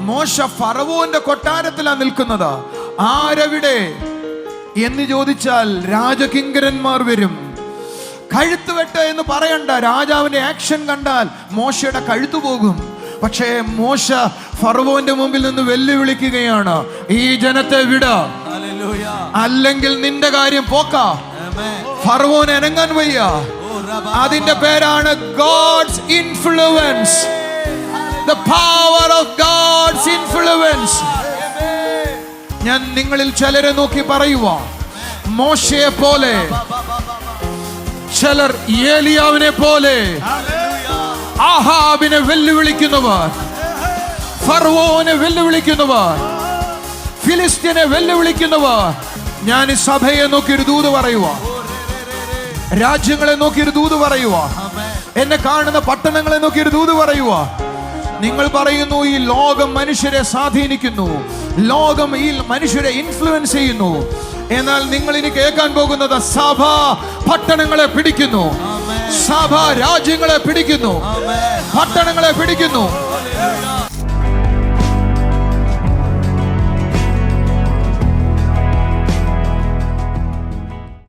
മോശ ഫറവോന്റെ കൊട്ടാരത്തിലാണ് നിൽക്കുന്നത്. ആരവിടെ എന്ന് ചോദിച്ചാൽ രാജകിങ്കരന്മാർ വരും. കഴുത്ത് വെട്ട് എന്ന് പറയണ്ട, രാജാവിന്റെ ആക്ഷൻ കണ്ടാൽ മോശയുടെ കഴുത്തു പോകും. പക്ഷേ മോശ ഫറവോന്റെ മുമ്പിൽ നിന്ന് വെല്ലുവിളിക്കുകയാണ്, ഈ ജനത്തെ വിട, അല്ലെങ്കിൽ നിന്റെ കാര്യം പോക്ക. ഫറവോന് അനങ്ങാൻ വയ്യ. അതിന്റെ പേരാണ് God's influence, the power of God's influence. ഞാൻ നിങ്ങളിൽ ചിലരെ നോക്കി പറയുക, മോശയെ പോലെ, ചിലർ ഏലിയാവിനെ പോലെ ആഹാബിനെ വെല്ലുവിളിക്കുന്നവർ, ഫറവോനെ വെല്ലുവിളിക്കുന്നവർ, ഫിലിസ്തീനെ വെല്ലുവിളിക്കുന്നവർ. ഞാൻ ഈ സഭയെ നോക്കി ഒരു ദൂത് പറയുക, രാജ്യങ്ങളെ നോക്കി ഒരു ദൂത് പറയുക, എന്നെ കാണുന്ന പട്ടണങ്ങളെ നോക്കി ഒരു ദൂത് പറയുക. നിങ്ങൾ പറയുന്നു ഈ ലോകം മനുഷ്യരെ സ്വാധീനിക്കുന്നു, ലോകം ഈ മനുഷ്യരെ ഇൻഫ്ലുവൻസ് ചെയ്യുന്നു. എന്നാൽ നിങ്ങൾ ഇനി കേൾക്കാൻ പോകുന്നത് സഭ പട്ടണങ്ങളെ പിടിക്കുന്നു, സഭ രാജ്യങ്ങളെ പിടിക്കുന്നു, പട്ടണങ്ങളെ പിടിക്കുന്നു.